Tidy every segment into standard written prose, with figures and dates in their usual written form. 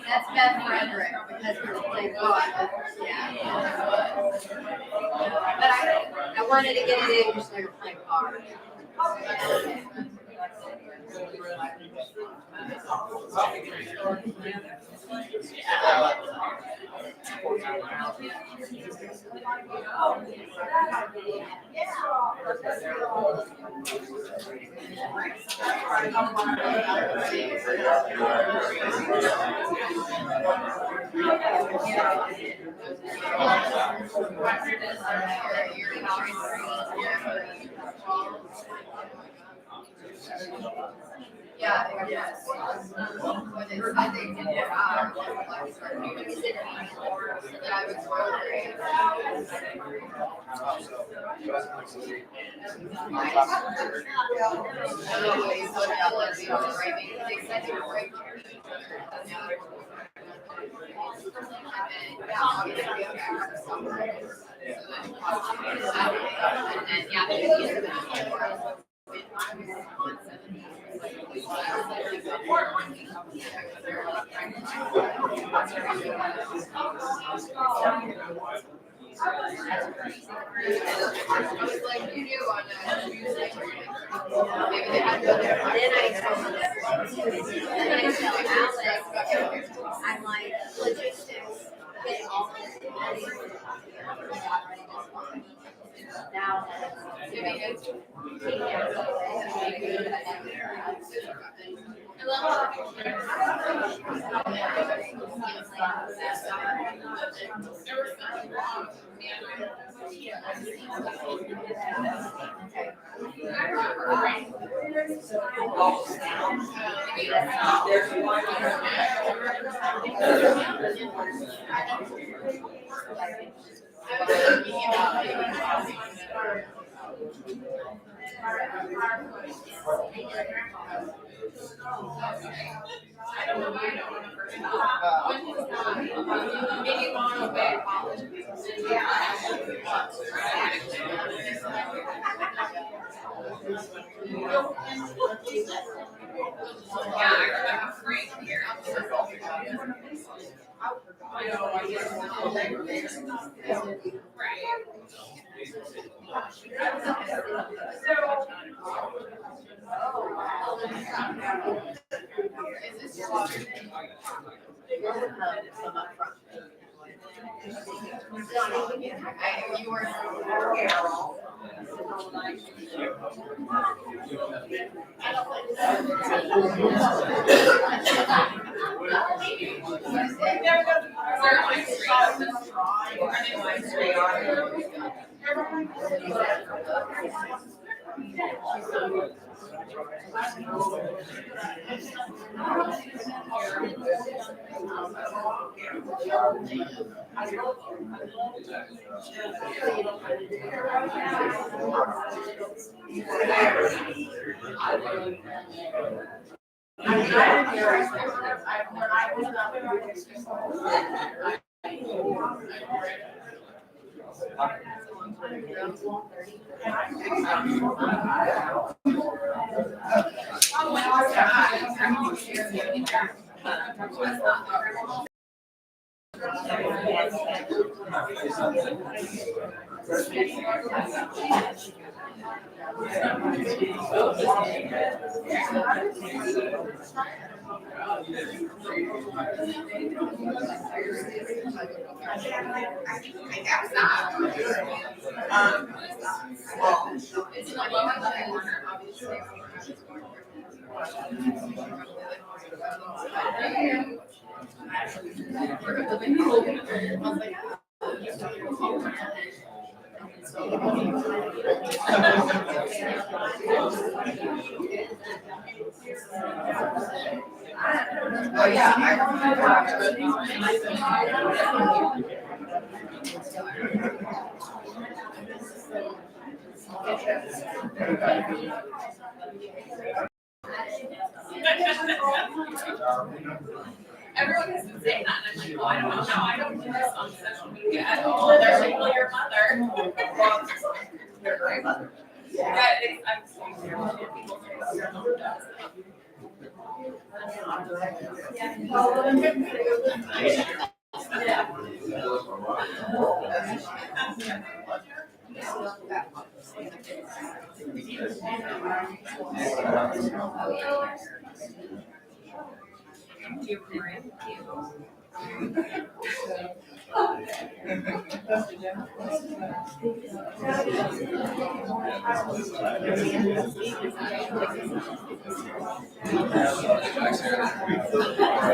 That's bad for Everett because we're playing God. Yeah. But I wanted to get it in because we were playing hard. Yeah, yes. I think I was wondering. Like you do on a Tuesday. Maybe they had to go there. Then I tell Alex, I'm like, logistics, get all this now. You were Everyone has been saying that, and I'm like, well, I don't know how I don't do this on social media at all. They're like, well, your mother. Your grandmother. Yeah, I'm seeing people say your mother does.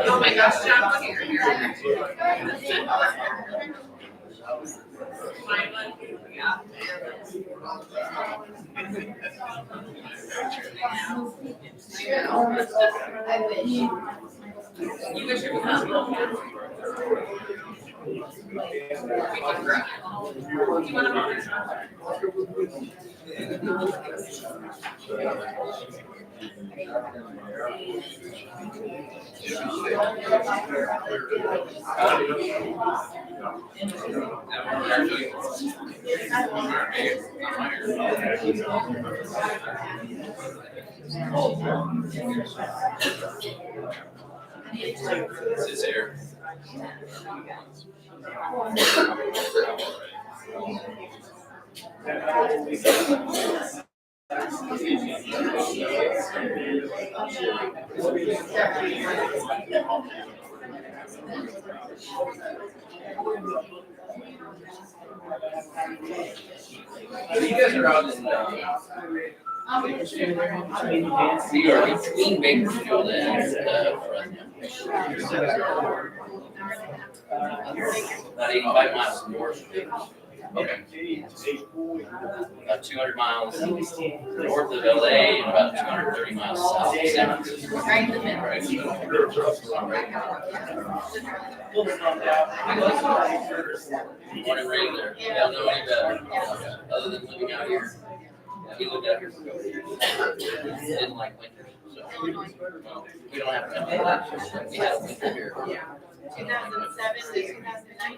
Oh my gosh, John, look at your hair. Yeah. I wish. You wish it was not. You want It's here. You guys are out in we are between Bakersfield and about 85 miles north. Okay. About 200 miles north of LA and about 230 miles south of San Francisco. Right in the middle. Born and raised there. You don't know any better. Other than living out here. We lived out here for a couple years. Didn't like winter, so we don't have to come to that. We had a winter here. 2007 to 2009.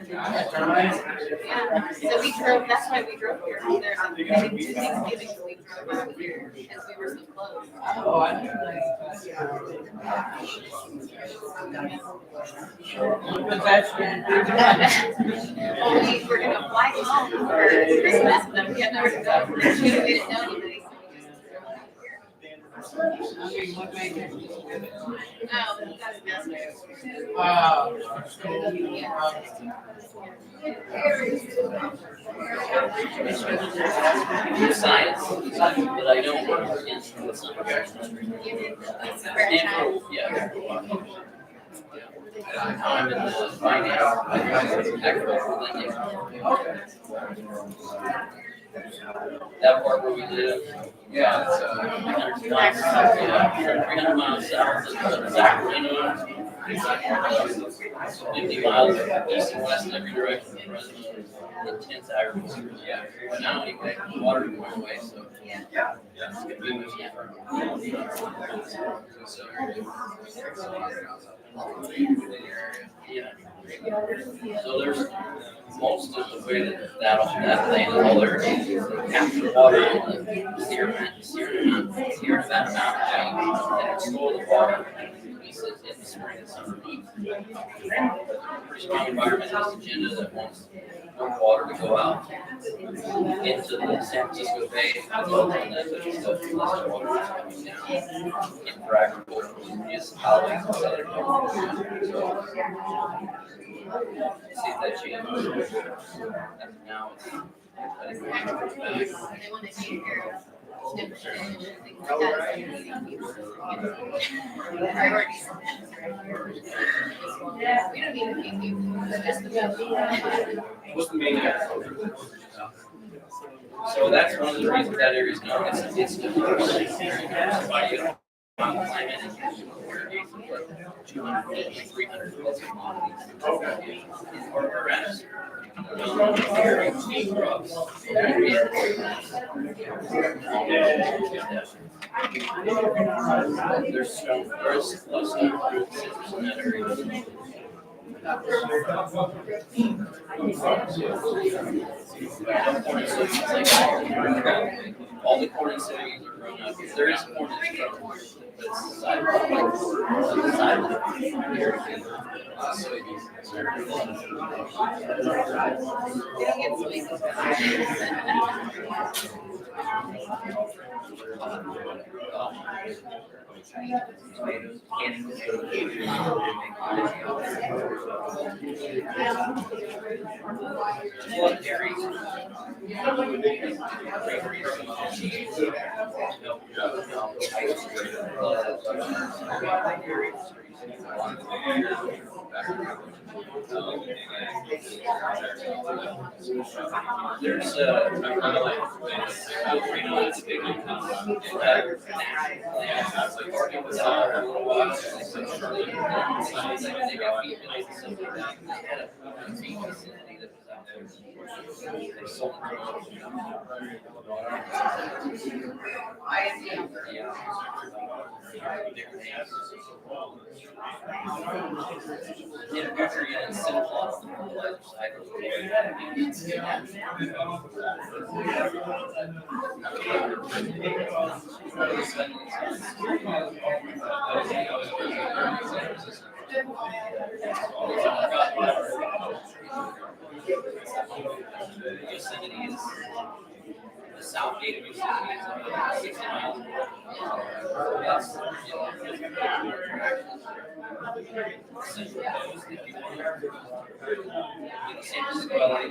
Yeah. So we drove, that's why we drove here. There's a Thanksgiving, so we drove out here because we were so close. Oh, I didn't but that's Well, we were gonna fly home for Christmas, but we had nowhere to go. We didn't know anybody, so we just drove out here. that's master's. Science, but I don't work in the science. Yeah. I'm in the finance, agricultural lending. That part where we live, yeah, it's 300 miles south of Sacramento, 50 miles east and west in every direction. Intense agriculture. Yeah. But now anyway, the water going away, so yeah, it's gonna be much different. Yeah. So there's most of the way that land all there is capture water and steer that amount and it's store the water pieces in the spring and summer. Pretty strong environmentalist agenda that wants more water to go out into the San Francisco Bay and then the stuff from this water is coming down in for agricultural municipalities in Southern California. So see if that changes. Now it's They want to take care of temperature and things like that. Priorities. We don't need to keep you, just the what's the main so that's one of the reasons that area is known. It's different. Climate and irrigation, but 200, 300 plus commodities. There's stone forests, plus stone fruits in that area. All the corn and cities are grown up. There is corn that's grown, but it's the side of the There's Yosemite is the south gate of Yosemite is about 60 miles. That's the San Francisco LA,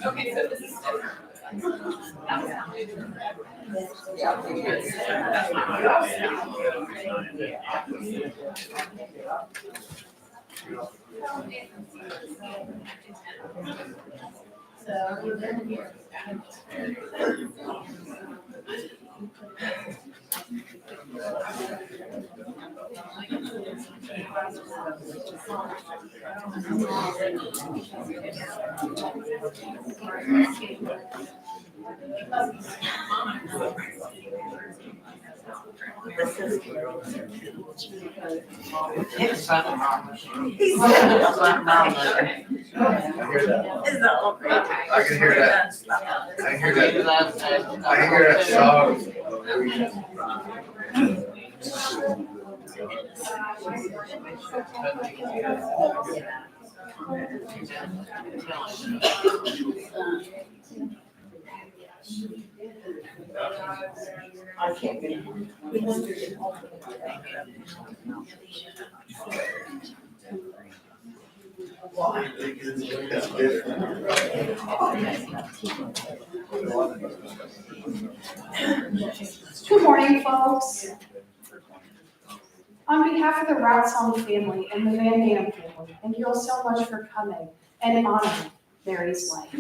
Okay, so this is It's something wrong. He's something wrong with her. I hear that. It's all okay. I can hear that. I hear that. I hear that song. I can't get it. Good morning, folks. On behalf of the Ratsong family and the Vandam family, thank you all so much for coming and honoring Mary's life.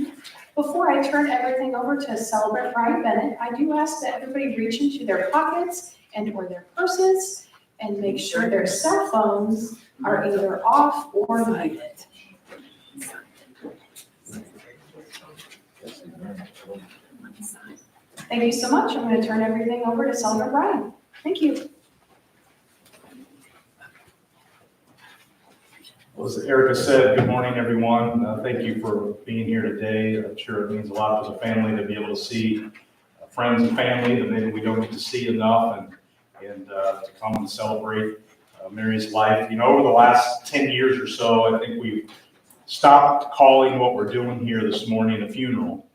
Before I turn everything over to celebrant Brian Bennett, I do ask that everybody reach into their pockets and or their purses and make sure their cell phones are either off or muted. Thank you so much. I'm going to turn everything over to celebrant Brian. Thank you. Well, as Erica said, good morning, everyone. Thank you for being here today. I'm sure it means a lot as a family to be able to see friends and family that maybe we don't get to see enough, and to come and celebrate Mary's life. You know, over the last 10 years or so, I think we've stopped calling what we're doing here this morning a funeral,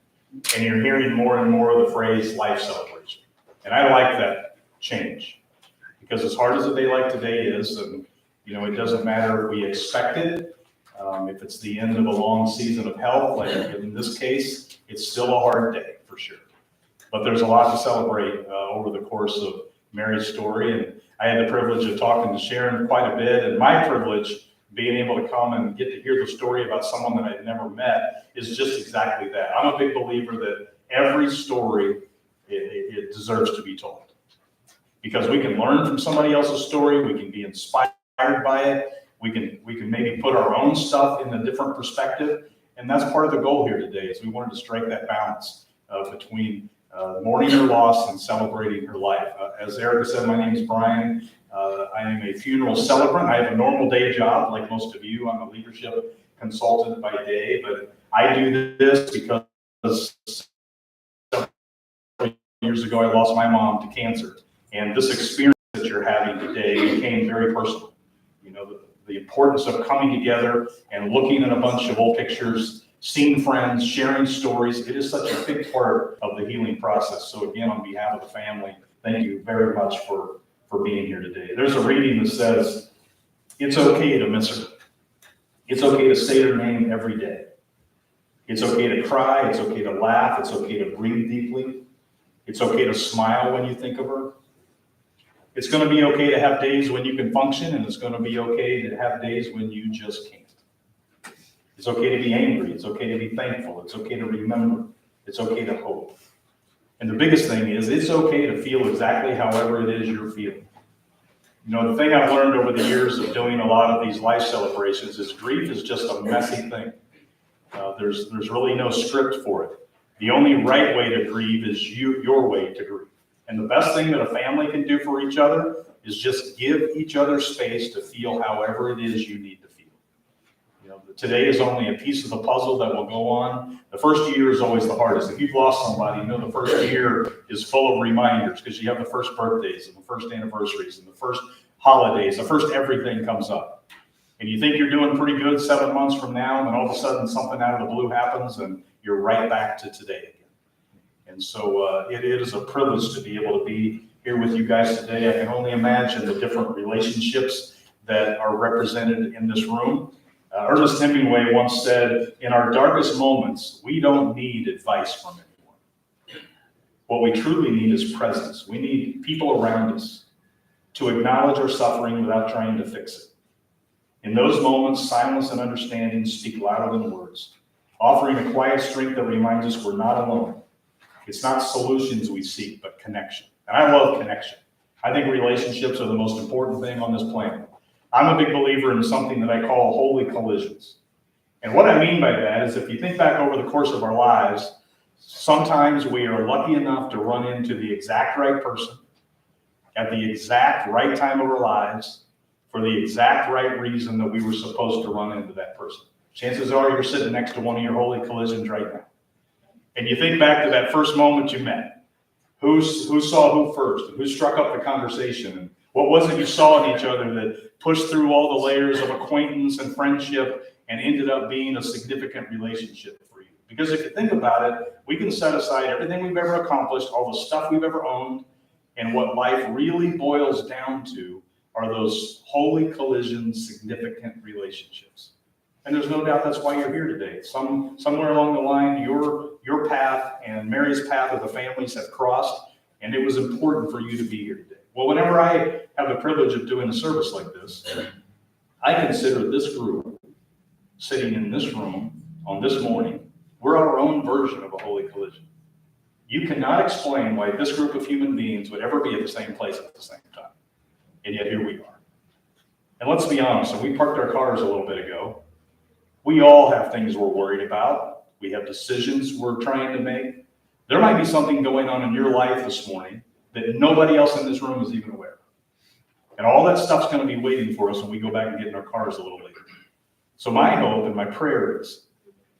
and you're hearing more and more of the phrase life celebration. And I like that change, because as hard as a day like today is, and you know, it doesn't matter if we expect it. If it's the end of a long season of health, like in this case, it's still a hard day for sure. But there's a lot to celebrate over the course of Mary's story. And I had the privilege of talking to Sharon quite a bit. And my privilege, being able to come and get to hear the story about someone that I'd never met, is just exactly that. I'm a big believer that every story, it deserves to be told. Because we can learn from somebody else's story, we can be inspired by it. We can maybe put our own stuff in a different perspective, and that's part of the goal here today. Is we wanted to strike that balance between mourning her loss and celebrating her life. As Erica said, my name is Brian. I am a funeral celebrant. I have a normal day job, like most of you. I'm a leadership consultant by day, but I do this because several years ago I lost my mom to cancer, and this experience that you're having today became very personal. You know, the importance of coming together and looking at a bunch of old pictures, seeing friends, sharing stories. It is such a big part of the healing process. So again, on behalf of the family, thank you very much for being here today. There's a reading that says, it's okay to miss her. It's okay to say her name every day. It's okay to cry. It's okay to laugh. It's okay to breathe deeply. It's okay to smile when you think of her. It's going to be okay to have days when you can function, and it's going to be okay to have days when you just can't. It's okay to be angry. It's okay to be thankful. It's okay to remember. It's okay to hope. And the biggest thing is, it's okay to feel exactly however it is you're feeling. You know, the thing I've learned over the years of doing a lot of these life celebrations is grief is just a messy thing. There's really no script for it. The only right way to grieve is your way to grieve. And the best thing that a family can do for each other is just give each other space to feel however it is you need to feel. You know, today is only a piece of the puzzle that will go on. The first year is always the hardest. If you've lost somebody, you know the first year is full of reminders, because you have the first birthdays and the first anniversaries and the first holidays, the first everything comes up. And you think you're doing pretty good 7 months from now, and then all of a sudden something out of the blue happens and you're right back to today again. And so it is a privilege to be able to be here with you guys today. I can only imagine the different relationships that are represented in this room. Ernest Hemingway once said, in our darkest moments, we don't need advice from anyone. What we truly need is presence. We need people around us to acknowledge our suffering without trying to fix it. In those moments, silence and understanding speak louder than words, offering a quiet strength that reminds us we're not alone. It's not solutions we seek, but connection. And I love connection. I think relationships are the most important thing on this planet. I'm a big believer in something that I call holy collisions. And what I mean by that is if you think back over the course of our lives, sometimes we are lucky enough to run into the exact right person at the exact right time of our lives for the exact right reason that we were supposed to run into that person. Chances are you're sitting next to one of your holy collisions right now. And you think back to that first moment you met. Who saw who first? And who struck up the conversation? And what was it you saw in each other that pushed through all the layers of acquaintance and friendship and ended up being a significant relationship for you? Because if you think about it, we can set aside everything we've ever accomplished, all the stuff we've ever owned, and what life really boils down to are those holy collisions, significant relationships. And there's no doubt that's why you're here today. Somewhere along the line, your path and Mary's path of the families have crossed, and it was important for you to be here today. Well, whenever I have the privilege of doing a service like this, I consider this group sitting in this room on this morning, we're our own version of a holy collision. You cannot explain why this group of human beings would ever be at the same place at the same time. And yet here we are. And let's be honest, so we parked our cars a little bit ago. We all have things we're worried about. We have decisions we're trying to make. There might be something going on in your life this morning that nobody else in this room is even aware of. And all that stuff's going to be waiting for us when we go back and get in our cars a little later. So my hope and my prayer is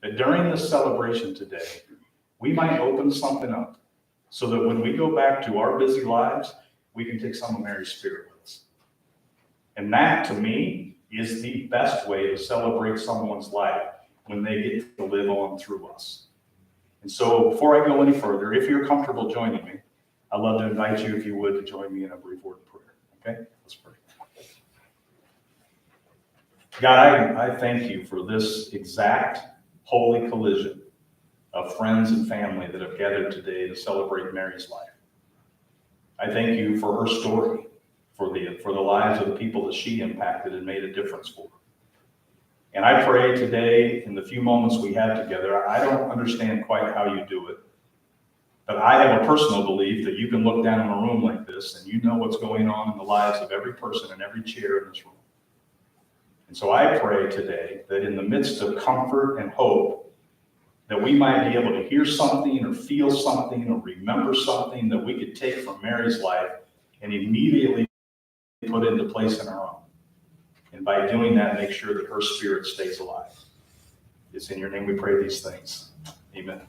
that during this celebration today, we might open something up so that when we go back to our busy lives, we can take some of Mary's spirit with us. And that, to me, is the best way to celebrate someone's life when they get to live on through us. And so before I go any further, if you're comfortable joining me, I'd love to invite you, if you would, to join me in a brief word of prayer. Okay? Let's pray. God, I thank you for this exact holy collision of friends and family that have gathered today to celebrate Mary's life. I thank you for her story, for the lives of the people that she impacted and made a difference for. And I pray today, in the few moments we have together, I don't understand quite how you do it, but I have a personal belief that you can look down in a room like this and you know what's going on in the lives of every person in every chair in this room. And so I pray today that in the midst of comfort and hope, that we might be able to hear something or feel something or remember something that we could take from Mary's life and immediately put into place in our own. And by doing that, make sure that her spirit stays alive. It's in your name we pray these things. Amen.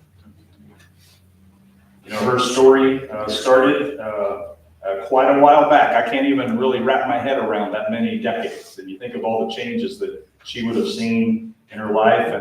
You know, her story started quite a while back. I can't even really wrap my head around that many decades. And you think of all the changes that she would have seen in her life.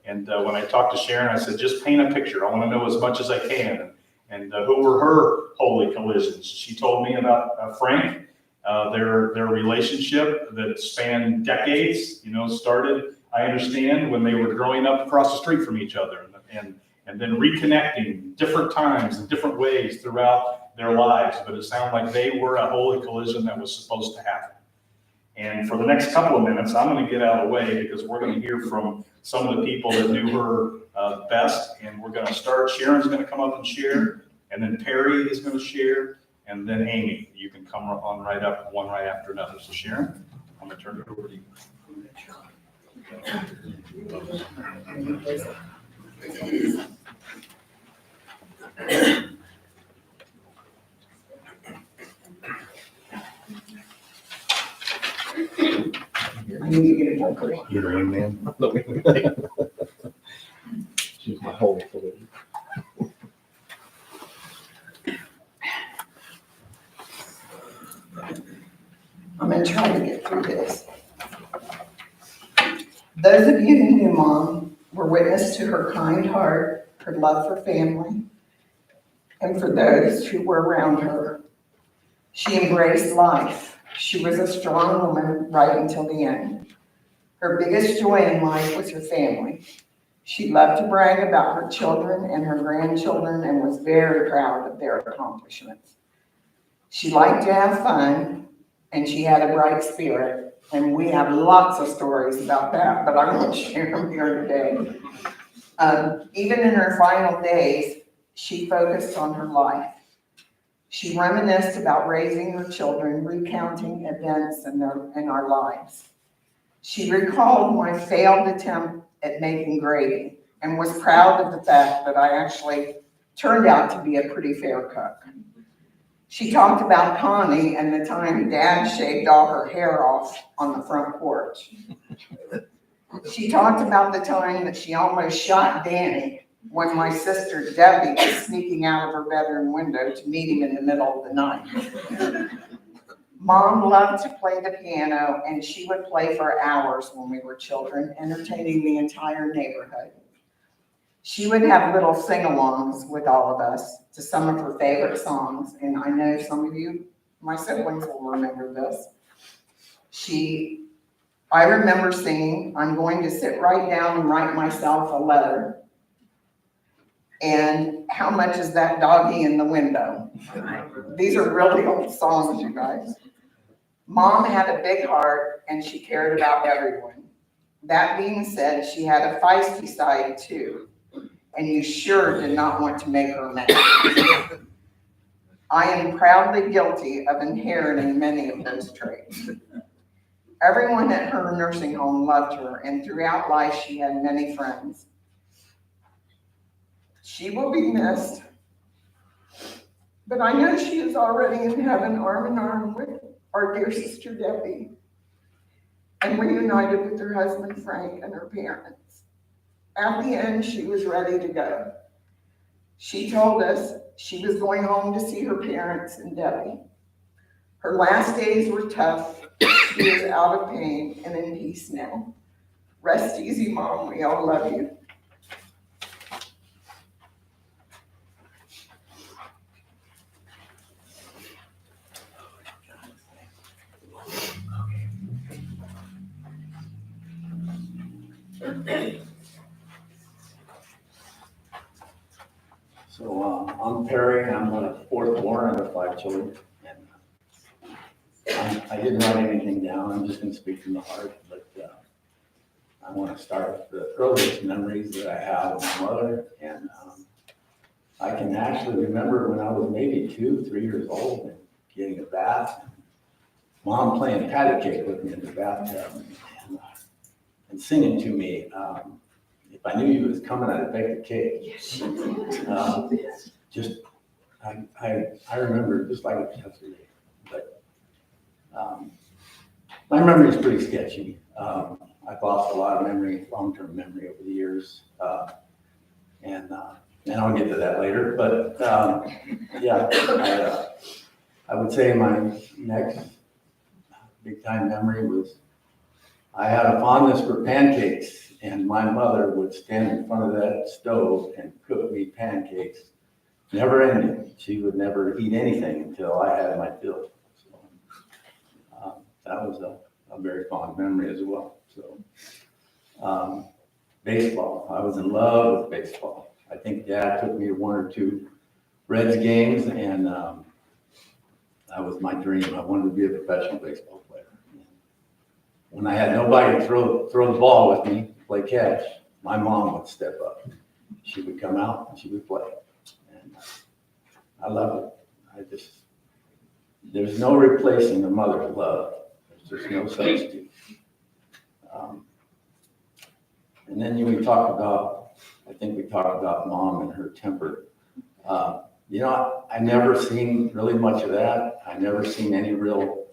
And when I talked to Sharon, I said, just paint a picture. I want to know as much as I can. And who were her holy collisions? She told me about Frank, their relationship that spanned decades, started, I understand, when they were growing up across the street from each other and then reconnecting different times and different ways throughout their lives. But it sounded like they were a holy collision that was supposed to happen. And for the next couple of minutes, I'm going to get out of the way because we're going to hear from some of the people that knew her best. And we're going to start. Sharon's going to come up and share. And then Perry is going to share. And then Amy, you can come on right up, one right after another. So Sharon, I'm going to turn it over to you. I need to get a joker. Your amen. She's my holy collision. I'm going to try to get through this. Those of you who knew Mom were witness to her kind heart, her love for family, and for those who were around her. She embraced life. She was a strong woman right until the end. Her biggest joy in life was her family. She loved to brag about her children and her grandchildren and was very proud of their accomplishments. She liked to have fun, and she had a bright spirit, and we have lots of stories about that, but I won't share them here today. Even in her final days, she focused on her life. She reminisced about raising her children, recounting events in our lives. She recalled my failed attempt at making gravy and was proud of the fact that I actually turned out to be a pretty fair cook. She talked about Connie and the time Dad shaved all her hair off on the front porch. She talked about the time that she almost shot Danny when my sister Debbie was sneaking out of her bedroom window to meet him in the middle of the night. Mom loved to play the piano, and she would play for hours when we were children, entertaining the entire neighborhood. She would have little sing-alongs with all of us to some of her favorite songs, and I know some of you, my siblings, will remember this. I remember singing, "I'm going to sit right down and write myself a letter." And "How much is that doggy in the window?" These are really old songs, you guys. Mom had a big heart, and she cared about everyone. That being said, she had a feisty side too, and you sure did not want to make her mad. I am proudly guilty of inheriting many of those traits. Everyone at her nursing home loved her, and throughout life she had many friends. She will be missed, but I know she is already in heaven, arm in arm with our dear sister Debbie, and reunited with her husband Frank and her parents. At the end, she was ready to go. She told us she was going home to see her parents and Debbie. Her last days were tough. She is out of pain and in peace now. Rest easy, Mom. We all love you. So I'm Perry. I'm the fourth born out of 5 children. And I didn't write anything down. I'm just going to speak from the heart. But I want to start with the earliest memories that I have of my mother. And I can actually remember when I was maybe 2, 3 years old and getting a bath. Mom playing patty cake with me in the bathtub and singing to me. If I knew you was coming, I'd bake a cake. I remember just like it was yesterday. But my memory is pretty sketchy. I've lost a lot of memory, long-term memory over the years, and I'll get to that later. But I would say my next big-time memory was I had a fondness for pancakes, and my mother would stand in front of that stove and cook me pancakes. Never ending. She would never eat anything until I had my fill. So, that was a very fond memory as well. So, baseball. I was in love with baseball. I think Dad took me to 1 or 2 Reds games, and that was my dream. I wanted to be a professional baseball player. When I had nobody to throw the ball with me, play catch, my mom would step up. She would come out and she would play. And I love it. There's no replacing a mother's love. There's just no substitute. And then we talked about Mom and her temper. I never seen really much of that. I never seen any real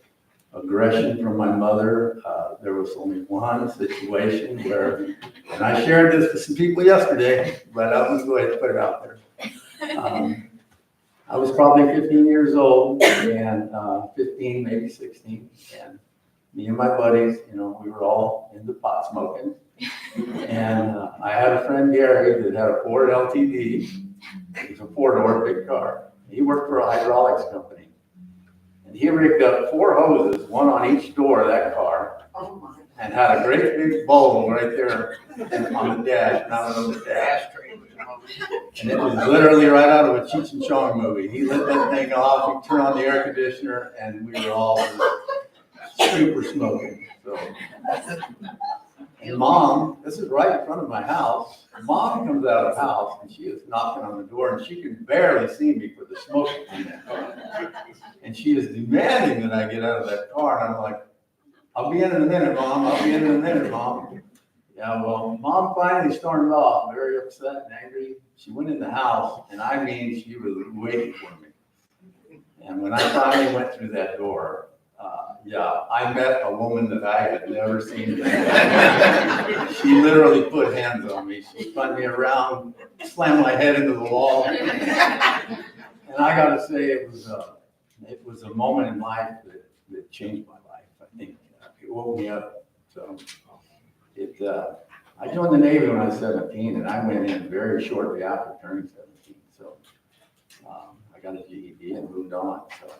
aggression from my mother. There was only one situation where, and I shared this with some people yesterday, but I'm going to go ahead and put it out there. I was probably 15 years old, and 15, maybe 16, and me and my buddies, we were all into pot smoking. And I had a friend, Gary, that had a Ford LTD, It was a 4-door big car. He worked for a hydraulics company. And he rigged up 4 hoses, one on each door of that car, Oh, my. and had a great big bulb right there on the dash, mounted on the dash. And it was literally right out of a Cheech and Chong movie. He lit that thing off, he turned on the air conditioner, and we were all super smoking. So, and Mom, this is right in front of my house. Mom comes out of the house and she is knocking on the door and she can barely see me for the smoke in that car. And she is demanding that I get out of that car, and I'm like, I'll be in a minute, Mom. I'll be in a minute, Mom. Yeah, well, Mom finally stormed off, very upset and angry. She went in the house, and I mean, she was waiting for me. And when I finally went through that door, I met a woman that I had never seen before. She literally put hands on me. She spun me around, slammed my head into the wall. And I gotta say, it was a moment in life that changed my life. I think it woke me up. So I joined the Navy when I was 17, and I went in very shortly after turning 17. So I got a GED and moved on. So,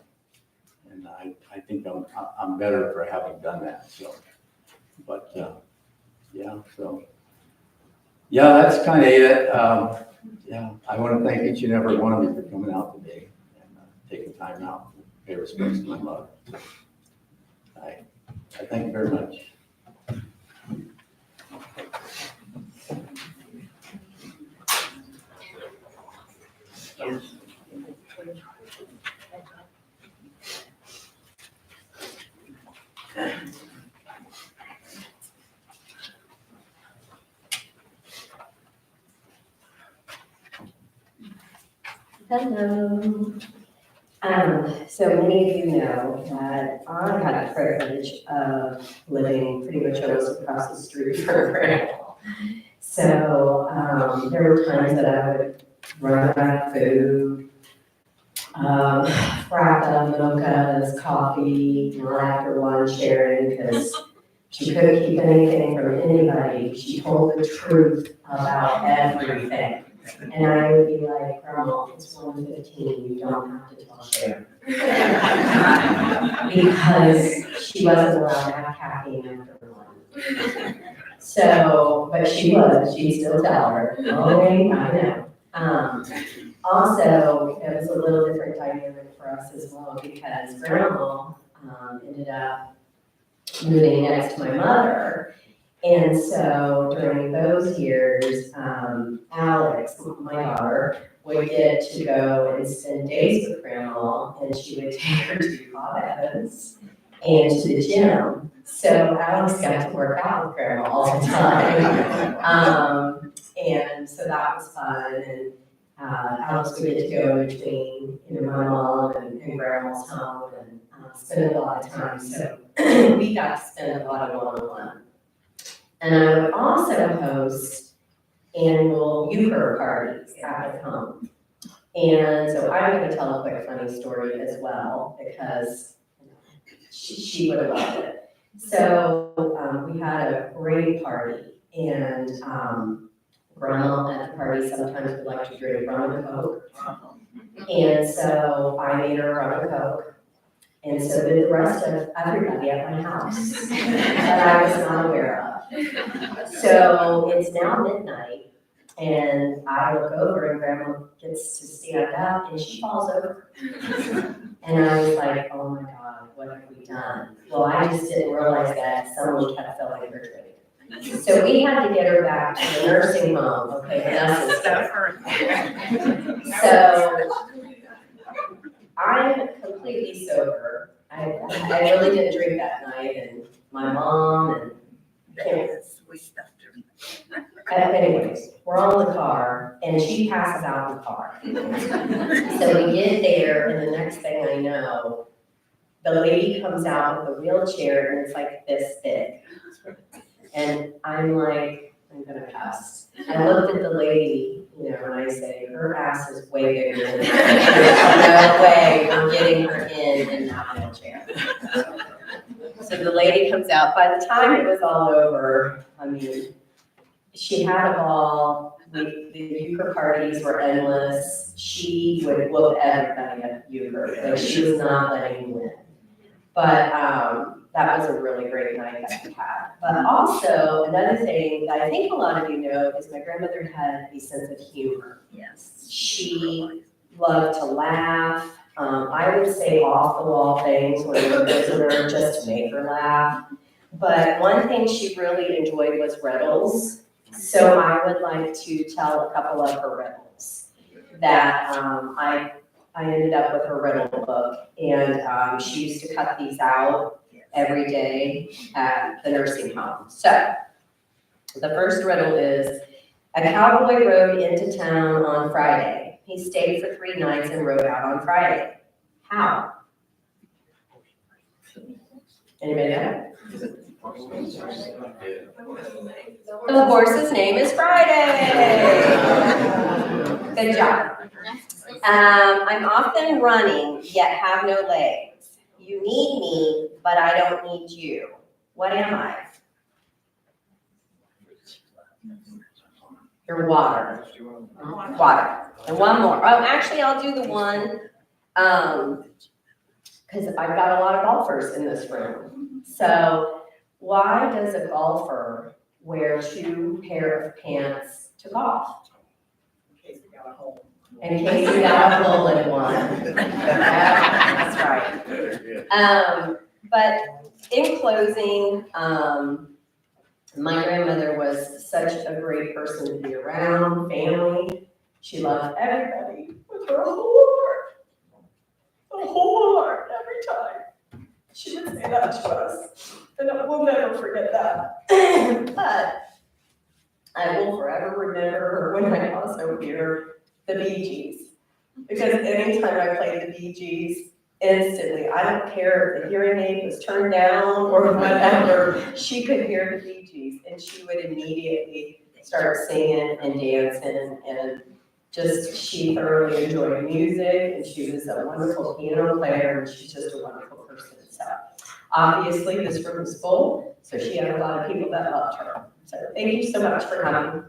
and I think I'm better for having done that. So, but that's kind of it. I want to thank each and every one of you for coming out today and taking time out to pay respects to my mother. I thank you very much. Hello. So many of you know that I had the privilege of living pretty much almost across the street from Grandma. So there were times that I would run out of food, frappa, mochas, coffee, and after one Sharon, because she couldn't keep anything from anybody. She told the truth about everything. And I would be like, Grandma, it's 1:15, you don't have to tell Sharon. Because she wasn't allowed to have caffeine after lunch. So, but she'd still tell her, oh, wait, I know. Also, it was a little different dynamic for us as well, because Grandma ended up moving next to my mother. And so during those years, Alex, my daughter, would get to go and spend days with Grandma, and she would take her to Bob Evans and to the gym. So Alex got to work out with Grandma all the time. And so that was fun. And Alex would get to go between my mom and Grandma's home and spend a lot of time. So we got to spend a lot of one-on-one. And I would also host annual Euchre parties at the home. And so I'm going to tell a quick funny story as well, because she would have loved it. So we had a great party, and Grandma at the party sometimes would like to drink rum and coke. And so I made her rum and coke. And so did the rest of everybody at my house that I was not aware of. So it's now midnight, and I look over, and Grandma gets to stand up, and she falls over. And I was like, oh my God, what have we done? Well, I just didn't realize that someone kept filling her drink. So we had to get her back to the nursing home, okay, Vanessa's stuff. So I'm completely sober. I really didn't drink that night, and my mom and anyways, we're on the car, and she passes out in the car. So we get there, and the next thing I know, the lady comes out with a wheelchair, and it's like this big. And I'm like, I'm gonna cuss. I looked at the lady, and I say, her ass is way bigger than mine. There's no way I'm getting her in that wheelchair. So the lady comes out. By the time it was all over, I mean, she had a ball, The Euchre parties were endless. She would whoop everybody at Euchre. Like, she was not letting you win. But that was a really great night that we had. But also, another thing that I think a lot of you know is my grandmother had a sense of humor. Yes. She loved to laugh. I would say off-the-wall things when we were a visitor just to make her laugh. But one thing she really enjoyed was riddles. So I would like to tell a couple of her riddles that I ended up with her riddle book, and she used to cut these out every day at the nursing home. So the first riddle is, a cowboy rode into town on Friday. He stayed for 3 nights and rode out on Friday. How? Anybody know? The horse's name is Friday. Good job. I'm often running, yet have no legs. You need me, but I don't need you. What am I? You're water. Water. And one more. Oh, actually, I'll do the one, because I've got a lot of golfers in this room. So why does a golfer wear 2 pair of pants to golf? In case you got a hole in one. That's right. But in closing, my grandmother was such a great person to be around, family. She loved everybody with her whole heart, every time. She would say that to us, and we'll never forget that. But I will forever remember her when I also hear the Bee Gees. Because anytime I play the Bee Gees, instantly, I don't care if the hearing aid was turned down or whatever, she could hear the Bee Gees, and she would immediately start singing and dancing, and just, she thoroughly enjoyed music, and she was a wonderful piano player, and she's just a wonderful person. So obviously this room is full, so she had a lot of people that loved her. So thank you so much for coming.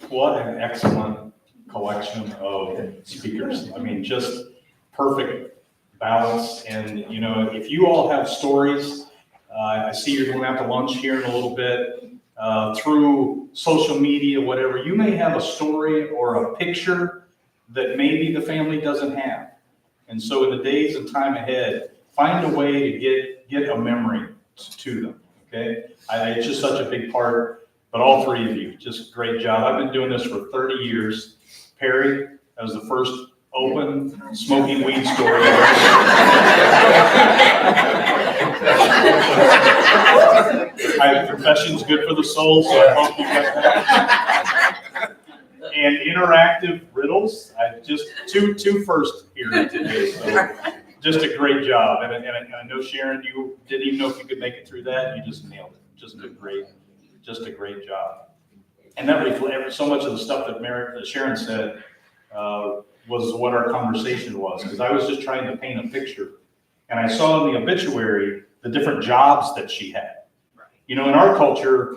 What an excellent collection of speakers. I mean, just perfect balance. And, you know, if you all have stories, I see you're going out to lunch here in a little bit, through social media, whatever, you may have a story or a picture that maybe the family doesn't have. And so in the days and time ahead, find a way to get a memory to them, okay? It's just such a big part, but all 3 of you, just great job. I've been doing this for 30 years. Perry, that was the first open smoking weed story. Confession's good for the soul, so I hope you got that. And interactive riddles, I just two first here today, so just a great job. And I know, Sharon, you didn't even know if you could make it through that. You just nailed it. Just a great job. And that reflects so much of the stuff that Sharon said was what our conversation was, because I was just trying to paint a picture. And I saw in the obituary the different jobs that she had. You know, in our culture,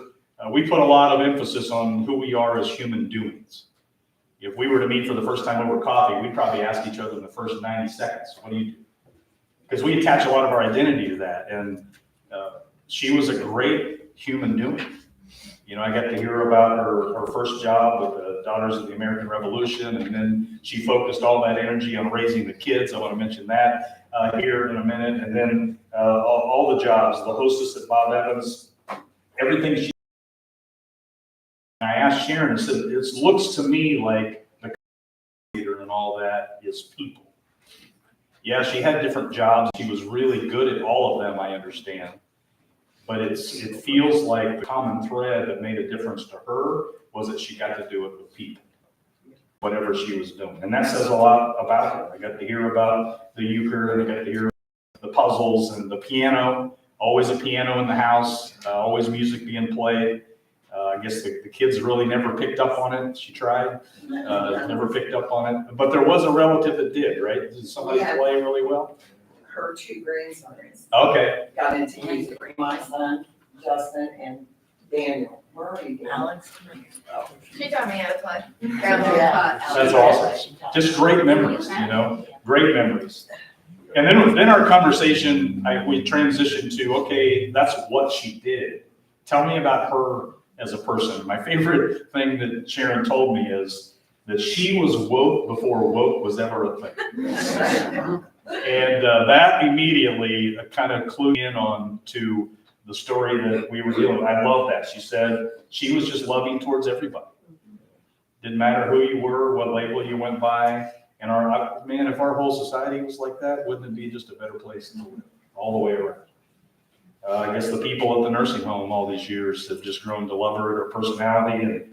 we put a lot of emphasis on who we are as human doings. If we were to meet for the first time over coffee, we'd probably ask each other in the first 90 seconds, what do you do? Because we attach a lot of our identity to that. And she was a great human doing. You know, I got to hear about her first job with the Daughters of the American Revolution, and then she focused all that energy on raising the kids. I want to mention that here in a minute. And then all the jobs, the hostess at Bob Evans, everything she. I asked Sharon, I said, it looks to me like the leader and all that is people. Yeah, she had different jobs. She was really good at all of them, I understand. But it feels like the common thread that made a difference to her was that she got to do it with people, whatever she was doing. And that says a lot about her. I got to hear about the Euchre, and I got to hear the puzzles and the piano, always a piano in the house, always music being played. I guess the kids really never picked up on it. She tried, never picked up on it. But there was a relative that did, right? Did somebody Yeah. play really well? Her two grandsons Okay. got into music, my son, Justin, and Daniel. Where are you, Daniel? She taught me how to play. That's awesome. Just great memories, you know, great memories. And then our conversation, we transitioned to, okay, that's what she did. Tell me about her as a person. My favorite thing that Sharon told me is that she was woke before woke was ever a thing. And that immediately kind of clued in on to the story that we were dealing with. I love that. She said she was just loving towards everybody. Didn't matter who you were, what label you went by. And man, if our whole society was like that, wouldn't it be just a better place to live all the way around? I guess the people at the nursing home all these years have just grown to love her personality.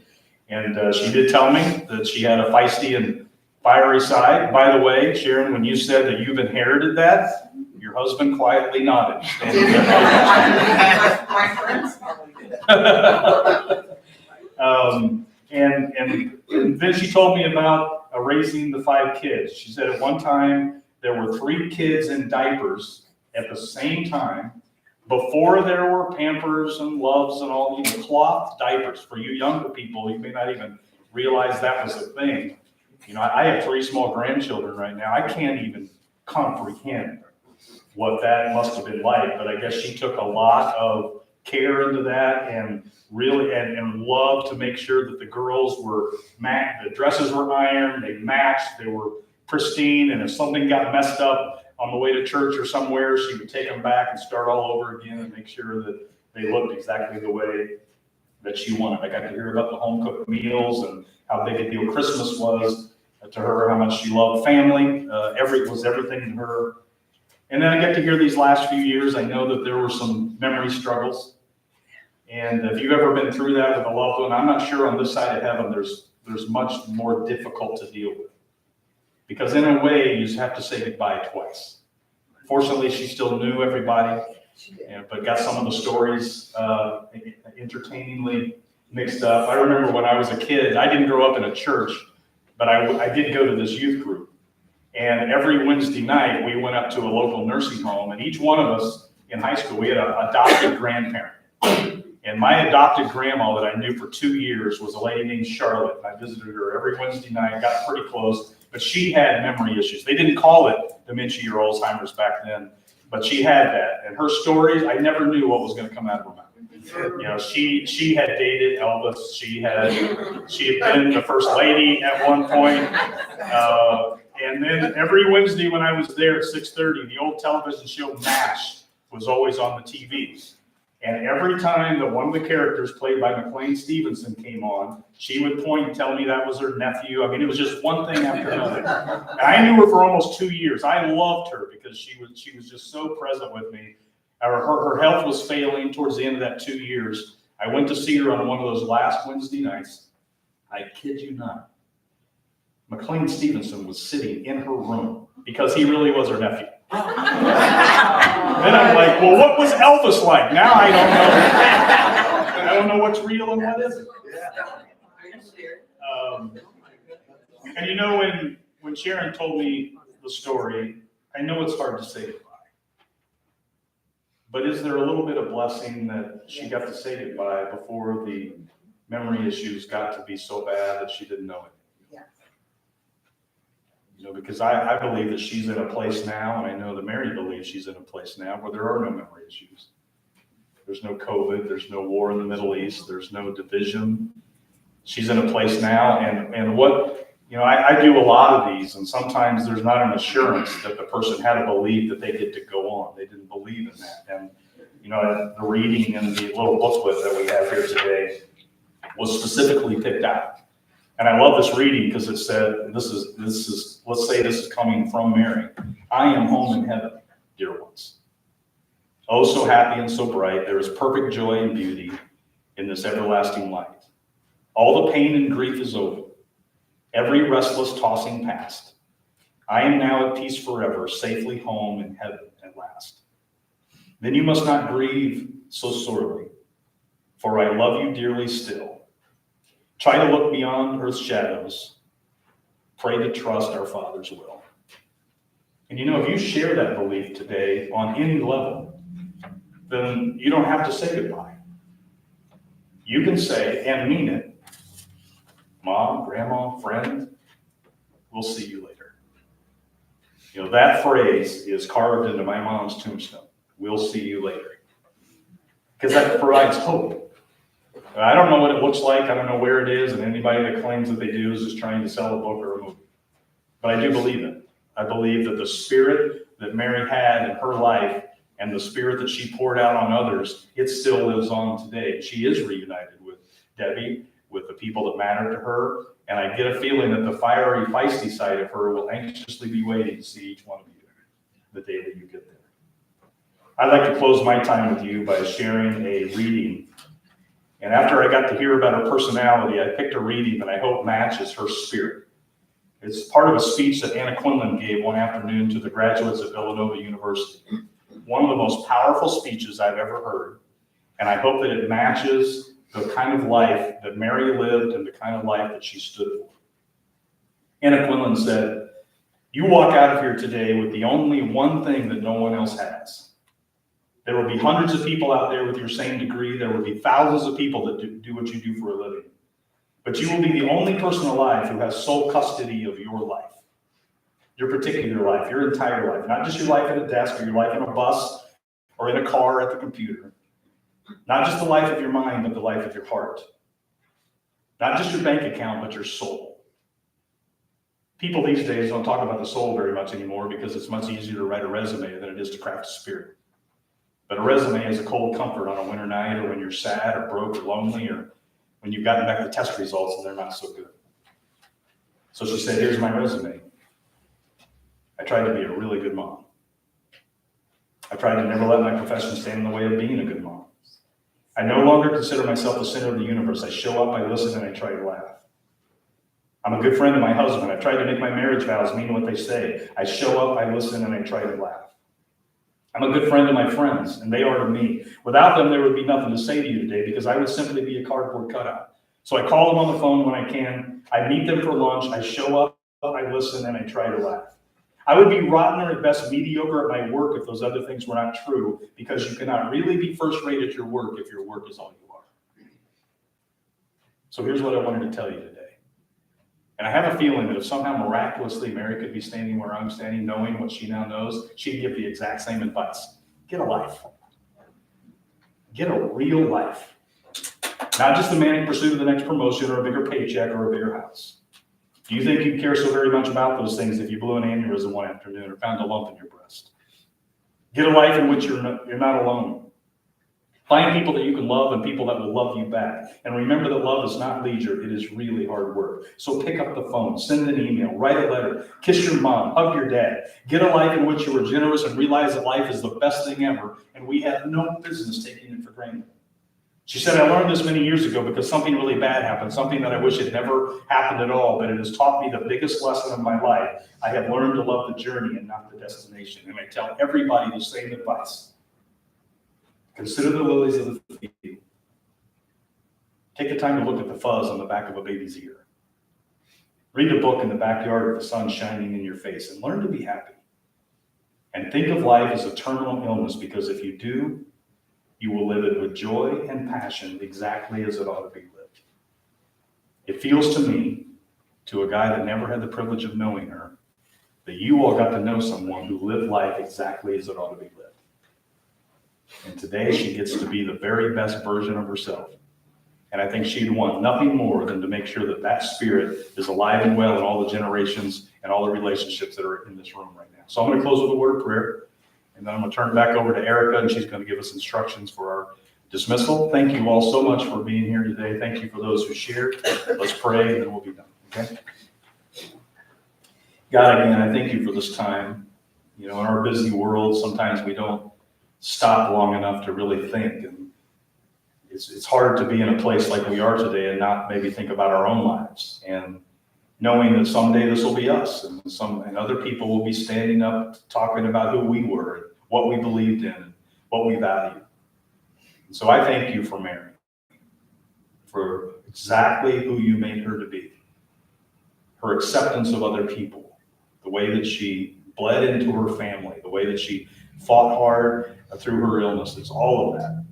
And she did tell me that she had a feisty and fiery side. By the way, Sharon, when you said that you've inherited that, your husband quietly nodded. My friends probably did. And then she told me about raising the 5 kids. She said at one time there were 3 kids in diapers at the same time before there were Pampers and Loves and all these cloth diapers. For you younger people, you may not even realize that was a thing. You know, I have 3 small grandchildren right now. I can't even comprehend what that must have been like, but I guess she took a lot of care into that and really and loved to make sure that the girls were the dresses were ironed, they matched, they were pristine, and if something got messed up on the way to church or somewhere, she would take them back and start all over again and make sure that they looked exactly the way that she wanted. I got to hear about the home cooked meals and how big a deal Christmas was to her, how much she loved family. Was everything to her. And then I get to hear these last few years, I know that there were some memory struggles. And if you've ever been through that with a loved one, I'm not sure on this side of heaven there's much more difficult to deal with. Because in a way, you just have to say goodbye twice. Fortunately, she still knew everybody, but got some of the stories entertainingly mixed up. I remember when I was a kid, I didn't grow up in a church, but I did go to this youth group. And every Wednesday night, we went up to a local nursing home, and each one of us in high school, we had an adopted grandparent. And my adopted grandma that I knew for 2 years was a lady named Charlotte. And I visited her every Wednesday night, got pretty close, but she had memory issues. They didn't call it dementia or Alzheimer's back then, but she had that. And her stories, I never knew what was going to come out of her mouth. You know, she had dated Elvis. She had been the first lady at one point. And then every Wednesday when I was there at 6:30, the old television show MASH was always on the TV. And every time that one of the characters played by McLean Stevenson came on, she would point and tell me that was her nephew. I mean, it was just one thing after another. And I knew her for almost 2 years. I loved her because she was just so present with me. Her health was failing towards the end of that 2 years. I went to see her on one of those last Wednesday nights. I kid you not. McLean Stevenson was sitting in her room because he really was her nephew. Then I'm like, well, what was Elvis like? Now I don't know. I don't know what's real and what isn't. And you know, when Sharon told me the story, I know it's hard to say goodbye. But is there a little bit of blessing that she got to say goodbye before the memory issues got to be so bad that she didn't know it? You know, because I believe that she's in a place now, and I know that Mary believes she's in a place now where there are no memory issues. There's no COVID, there's no war in the Middle East, there's no division. She's in a place now, and what, you know, I do a lot of these, and sometimes there's not an assurance that the person had to believe that they get to go on. They didn't believe in that. And, you know, the reading in the little booklet that we have here today was specifically picked out. And I love this reading because it said, this is, let's say this is coming from Mary. I am home in heaven, dear ones. Oh, so happy and so bright. There is perfect joy and beauty in this everlasting light. All the pain and grief is over. Every restless tossing past. I am now at peace forever, safely home in heaven at last. Then you must not grieve so sorely. for I love you dearly still. Try to look beyond earth's shadows. Pray to trust our Father's will. And you know, if you share that belief today on any level, then you don't have to say goodbye. You can say, and mean it, Mom, Grandma, friend, we'll see you later. You know, that phrase is carved into my mom's tombstone. We'll see you later. Because that provides hope. I don't know what it looks like. I don't know where it is. And anybody that claims that they do is just trying to sell a book or a movie. But I do believe it. I believe that the spirit that Mary had in her life and the spirit that she poured out on others, it still lives on today. She is reunited with Debbie, with the people that matter to her. And I get a feeling that the fiery, feisty side of her will anxiously be waiting to see each one of you the day that you get there. I'd like to close my time with you by sharing a reading. And after I got to hear about her personality, I picked a reading that I hope matches her spirit. It's part of a speech that Anna Quinlan gave one afternoon to the graduates of Villanova University. One of the most powerful speeches I've ever heard. And I hope that it matches the kind of life that Mary lived and the kind of life that she stood for. Anna Quinlan said, "You walk out of here today with the only one thing that no one else has. There will be hundreds of people out there with your same degree. There will be thousands of people that do what you do for a living. But you will be the only person alive who has sole custody of your life, your particular life, your entire life, not just your life at a desk or your life in a bus or in a car at the computer. Not just the life of your mind, but the life of your heart. Not just your bank account, but your soul." People these days don't talk about the soul very much anymore because it's much easier to write a resume than it is to craft a spirit. But a resume is a cold comfort on a winter night or when you're sad or broke or lonely or when you've gotten back the test results and they're not so good. So she said, "Here's my resume. I tried to be a really good mom. I tried to never let my profession stand in the way of being a good mom. I no longer consider myself the center of the universe. I show up, I listen, and I try to laugh. I'm a good friend to my husband. I've tried to make my marriage vows mean what they say. I show up, I listen, and I try to laugh. I'm a good friend to my friends, and they are to me. Without them, there would be nothing to say to you today because I would simply be a cardboard cutout. So I call them on the phone when I can. I meet them for lunch. I show up, I listen, and I try to laugh. I would be rotten or at best mediocre at my work if those other things were not true, because you cannot really be first rate at your work if your work is all you are." So here's what I wanted to tell you today. And I have a feeling that if somehow miraculously Mary could be standing where I'm standing, knowing what she now knows, she'd give the exact same advice. Get a life. Get a real life. Not just the manic pursuit of the next promotion or a bigger paycheck or a bigger house. Do you think you'd care so very much about those things if you blew an aneurysm one afternoon or found a lump in your breast? Get a life in which you're not alone. Find people that you can love and people that will love you back. And remember that love is not leisure, it is really hard work. So pick up the phone, send an email, write a letter, kiss your mom, hug your dad. Get a life in which you are generous and realize that life is the best thing ever, and we have no business taking it for granted. She said, "I learned this many years ago because something really bad happened, something that I wish had never happened at all, but it has taught me the biggest lesson of my life. I have learned to love the journey and not the destination." And I tell everybody the same advice. Consider the lilies of the field. Take the time to look at the fuzz on the back of a baby's ear. Read a book in the backyard with the sun shining in your face and learn to be happy. And think of life as a terminal illness, because if you do, you will live it with joy and passion exactly as it ought to be lived. It feels to me, to a guy that never had the privilege of knowing her, that you all got to know someone who lived life exactly as it ought to be lived. And today she gets to be the very best version of herself. And I think she'd want nothing more than to make sure that that spirit is alive and well in all the generations and all the relationships that are in this room right now. So I'm going to close with a word of prayer. And then I'm going to turn it back over to Erica, and she's going to give us instructions for our dismissal. Thank you all so much for being here today. Thank you for those who shared. Let's pray, and then we'll be done, okay? God, again, I thank you for this time. You know, in our busy world, sometimes we don't stop long enough to really think. And it's hard to be in a place like we are today and not maybe think about our own lives. And knowing that someday this will be us, and other people will be standing up talking about who we were, and what we believed in, and what we valued. And so I thank you for Mary. for exactly who you made her to be. Her acceptance of other people, the way that she bled into her family, the way that she fought hard through her illnesses, all of that.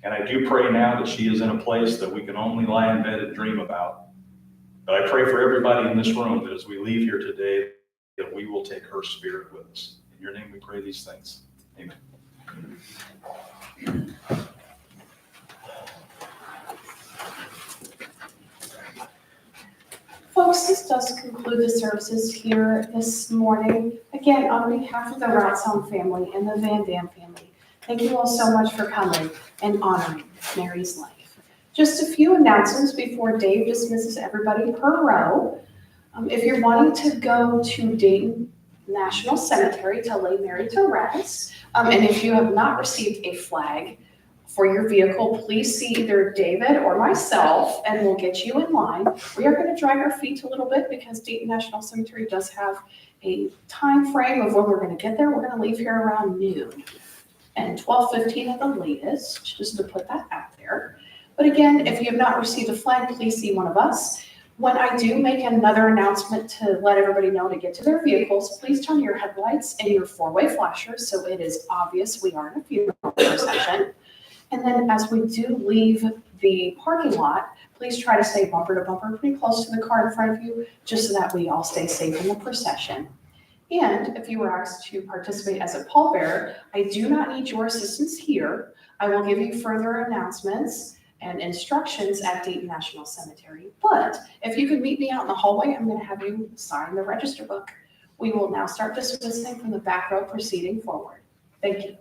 And I do pray now that she is in a place that we can only lie in bed and dream about. But I pray for everybody in this room that as we leave here today, that we will take her spirit with us. In your name we pray these things. Amen. Folks, this does conclude the services here this morning. Again, on behalf of the Ratzon family and the Vandam family, thank you all so much for coming and honoring Mary's life. Just a few announcements before Dave dismisses everybody per row. If you're wanting to go to Dayton National Cemetery to lay Mary to rest, and if you have not received a flag for your vehicle, please see either David or myself, and we'll get you in line. We are going to drag our feet a little bit because Dayton National Cemetery does have a time frame of when we're going to get there. We're going to leave here around noon and 12:15 at the latest, just to put that out there. But again, if you have not received a flag, please see one of us. When I do make another announcement to let everybody know to get to their vehicles, please turn your headlights and your four-way flashers so it is obvious we are in a funeral procession. And then as we do leave the parking lot, please try to stay bumper to bumper pretty close to the car in front of you, just so that we all stay safe in the procession. And if you were asked to participate as a pallbearer, I do not need your assistance here. I will give you further announcements and instructions at Dayton National Cemetery. But if you could meet me out in the hallway, I'm going to have you sign the register book. We will now start dismissing from the back row, proceeding forward. Thank you.